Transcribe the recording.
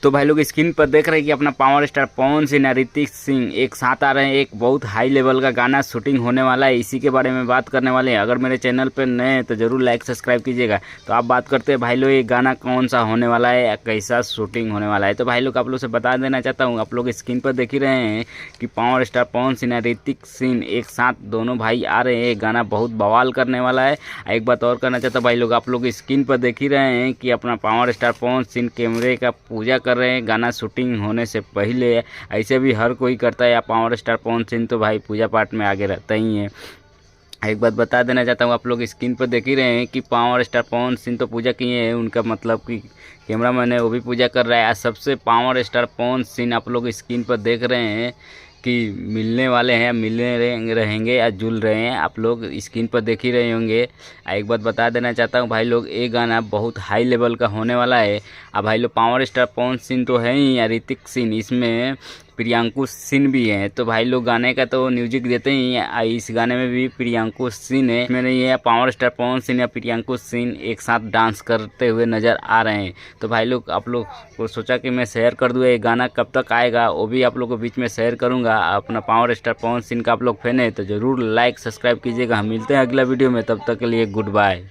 तो भाई लोग स्क्रीन पर देख रहे हैं कि अपना पावर स्टार पवन सिंह और ऋतिक सिंह एक साथ आ रहे हैं। एक बहुत हाई लेवल का गाना शूटिंग होने वाला है, इसी के बारे में बात करने वाले हैं। अगर मेरे चैनल पर नए हैं तो जरूर लाइक सब्सक्राइब कीजिएगा। तो आप बात करते हैं भाई लोग ये गाना कौन सा होने वाला है या कैसा शूटिंग होने वाला है। तो भाई लोग आप लोग से बता देना चाहता हूँ, आप लोग स्क्रीन पर देख ही रहे हैं कि पावर स्टार पवन सिंह और ऋतिक सिंह एक साथ दोनों भाई आ रहे हैं। गाना बहुत बवाल करने वाला है। एक बात और करना चाहता हूँ भाई लोग, आप लोग स्क्रीन पर देख ही रहे हैं कि अपना पावर स्टार पवन सिंह कैमरे का पूजा कर रहे हैं गाना शूटिंग होने से पहले। ऐसे भी हर कोई करता है, या पावर स्टार पवन सिंह तो भाई पूजा पाठ में आगे रहता ही है। एक बात बता देना चाहता हूँ, आप लोग स्क्रीन पर देख ही रहे हैं कि पावर स्टार पवन सिंह तो पूजा किए हैं, उनका मतलब कि कैमरा मैन है वो भी पूजा कर रहा है। आज सबसे पावर स्टार पवन सिंह आप लोग स्क्रीन पर देख रहे हैं कि मिलने वाले हैं, मिलने रहेंगे या जुल रहे हैं। आप लोग स्क्रीन पर देख ही रहे होंगे। एक बात बता देना चाहता हूँ भाई लोग, ये गाना बहुत हाई लेवल का होने वाला है। अब भाई लोग पावर स्टार पवन सिंह तो है ही, या ऋतिक सिंह, इसमें प्रियांकु सिंह भी है। तो भाई लोग गाने का तो म्यूजिक देते ही हैं, इस गाने में भी प्रियांकु सिंह है। इसमें नहीं है पावर स्टार पवन सिंह या प्रियांकु सिंह एक साथ डांस करते हुए नज़र आ रहे हैं। तो भाई लोग आप लोग को सोचा कि मैं शेयर कर दूँ, ये गाना कब तक आएगा वो भी आप लोग को बीच में शेयर करूँगा। अपना पावर स्टार पवन सिंह का आप लोग फैन है तो ज़रूर लाइक सब्सक्राइब कीजिएगा। हम मिलते हैं अगला वीडियो में, तब तक के लिए गुड बाय।